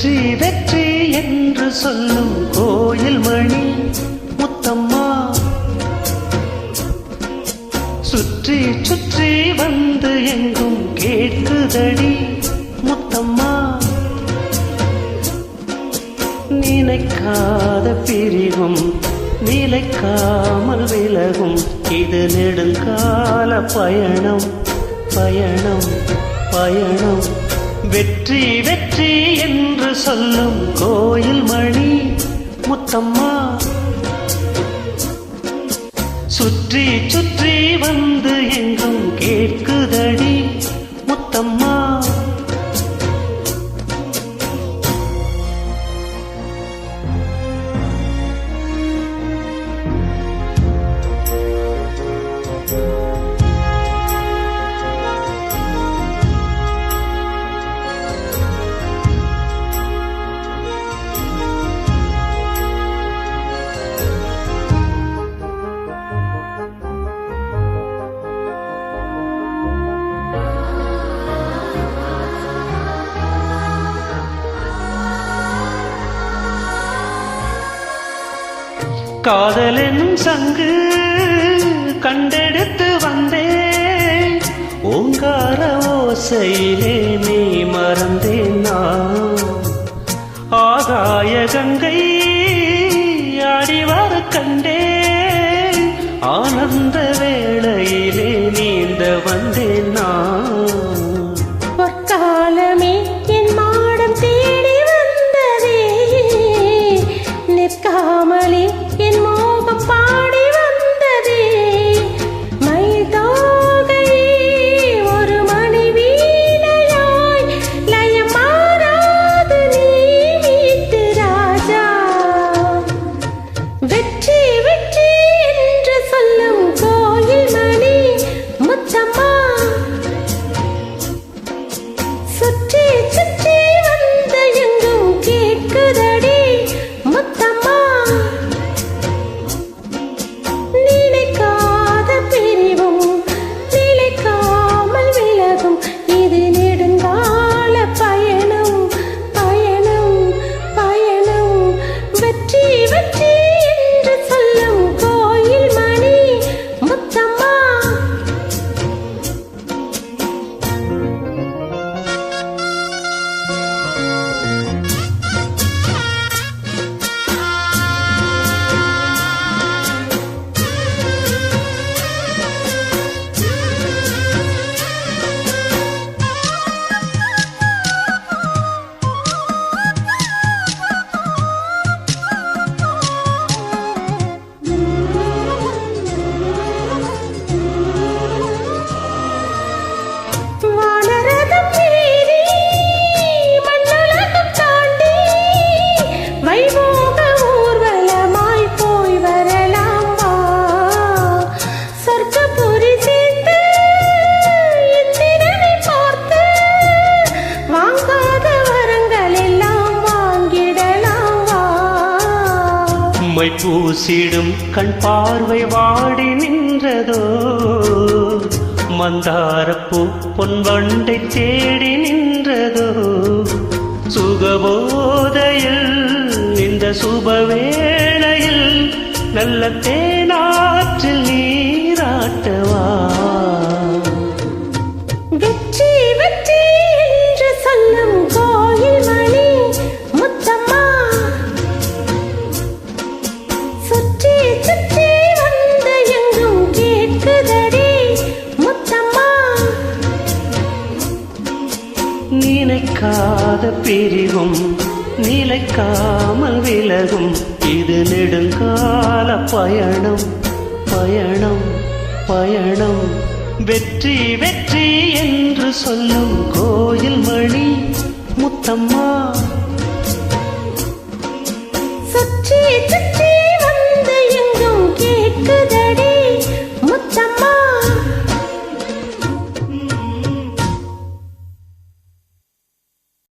வெற்றி வெற்றி என்று சொல்லும் கோயில் மணி முத்தம்மா, சுற்றி சுற்றி வந்து எங்கும் கேட்குதடி முத்தம்மா. நினைக்காத பிரிவும் நிலைக்காமல் விலகும், இது நெடுங்கால பயணம் பயணம் பயணம். வெற்றி வெற்றி என்று சொல்லும் கோயில் மணி முத்தம்மா, சுற்றி சுற்றி வந்து எங்கும் கேட்குதடி முத்தம்மா. காதலின் சங்கு கண்டெடுத்து வந்தேன், ஓங்கார ஓசையிலே நீ மறந்தேன் நான். ஆகாய கங்கை ஆடிவர கண்டேன், ஆனந்த வேளையிலே நீந்த வந்தேன் நான். பொற்காலமே என் மாடம் தேடி வந்ததே, நிற்காமலே என் மோகம் பாடி வந்ததே. மயில் தோகை ஒரு மணி வீணையாய் லயம் மாறாது நீ மீட்டு ராஜா. வெற்றி வெற்றி என்று சொல்லும் கோயில் மணி முத்தம்மா, சுற்றி சுற்றி வந்து எங்கும் கேட்குதடி முத்தம்மா. நினைக்காத பிரிவும் நிலைக்காமல் விலகும், இது நெடுங்கால பயணம் பயணம் பயணம். வெற்றி வெற்றி என்று சொல்லும் கோயில் மணி முத்தம்மா. வானரதம் ஏறி மண்ணுலகம் தாண்டி வைபோக ஊர்வலமாய் போய் வரலாம் வா. சொர்க்கபுரி சேர்ந்து இந்திரனை பார்த்து வாங்காத வரங்கள் எல்லாம் வாங்கிடலாம் வா. மை பூசிடும் கண் பார்வை வாடி நின்றதோ, மந்தாரப்பூ பொன்வண்டை தேடி நின்றதோ. சுகபோதையில் இந்த சுபவேளையில் நல்ல தேனாற்றில் நீராட்டவா. வெற்றி வெற்றி என்று சொல்லும் கோயில் மணி முத்தம்மா, சுற்றி சுற்றி வந்து எங்கும் கேட்குதடி முத்தம்மா. நினைக்காத பிரிவும் நிலைக்காமல் விலகும், இது நெடுங்கால பயணம் பயணம் பயணம். வெற்றி வெற்றி என்று சொல்லும் கோயில் மணி முத்தம்மா.